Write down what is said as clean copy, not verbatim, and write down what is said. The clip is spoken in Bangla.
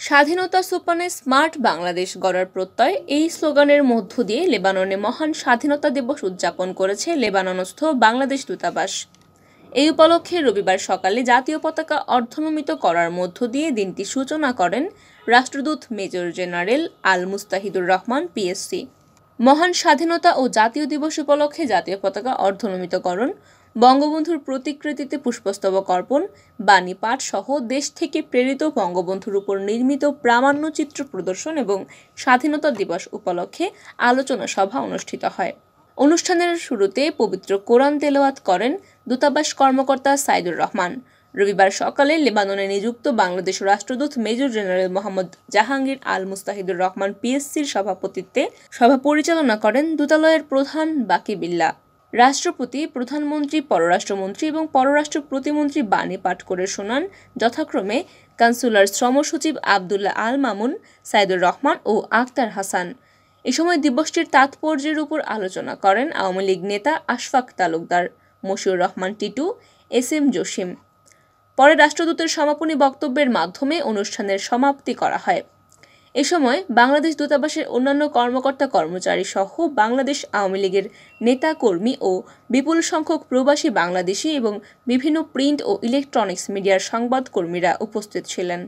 স্বাধীনতা সোপানে স্মার্ট বাংলাদেশ গড়ার প্রত্যয়, এই স্লোগানের মধ্য দিয়ে লেবাননে মহান স্বাধীনতা দিবস উদযাপন করেছে লেবাননস্থ বাংলাদেশ দূতাবাস। এই উপলক্ষে রবিবার সকালে জাতীয় পতাকা অর্ধনমিত করার মধ্য দিয়ে দিনটি সূচনা করেন রাষ্ট্রদূত মেজর জেনারেল আল মুস্তাহিদুর রহমান পিএসসি। মহান স্বাধীনতা ও জাতীয় দিবস উপলক্ষে জাতীয় পতাকা অর্ধনমিতকরণ, বঙ্গবন্ধুর প্রতিকৃতিতে পুষ্পস্তবক অর্পণ, বাণী পাঠ সহ দেশ থেকে প্রেরিত বঙ্গবন্ধুর উপর নির্মিত প্রামাণ্যচিত্র প্রদর্শন এবং স্বাধীনতা দিবস উপলক্ষে আলোচনা সভা অনুষ্ঠিত হয়। অনুষ্ঠানের শুরুতে পবিত্র কোরআন তেলাওয়াত করেন দূতাবাস কর্মকর্তা সাইদুর রহমান। রবিবার সকালে লেবাননে নিযুক্ত বাংলাদেশ রাষ্ট্রদূত মেজর জেনারেল মোহাম্মদ জাহাঙ্গীর আল মুস্তাহিদুর রহমান পিএসসির সভাপতিত্বে সভা পরিচালনা করেন দূতালয়ের প্রধান বাকি বিল্লাহ। রাষ্ট্রপতি, প্রধানমন্ত্রী, পররাষ্ট্রমন্ত্রী এবং পররাষ্ট্র প্রতিমন্ত্রী বাণী পাঠ করে শোনান যথাক্রমে কনসুলার শ্রম সচিব আবদুল্লাহ আল মামুন, সাইদুর রহমান ও আক্তার হাসান। এ সময় দিবসটির তাৎপর্যের উপর আলোচনা করেন আওয়ামী লীগ নেতা আশফাক তালুকদার, মশিউর রহমান টিটু, এস.এম. জসিম। পরে রাষ্ট্রদূতের সমাপনী বক্তব্যের মাধ্যমে অনুষ্ঠানের সমাপ্তি করা হয়। এ সময় বাংলাদেশ দূতাবাসের অন্যান্য কর্মকর্তা কর্মচারী সহ বাংলাদেশ আওয়ামী লীগের নেতা কর্মী ও বিপুল সংখ্যক প্রবাসী বাংলাদেশি এবং বিভিন্ন প্রিন্ট ও ইলেকট্রনিক্স মিডিয়ার সংবাদকর্মীরা উপস্থিত ছিলেন।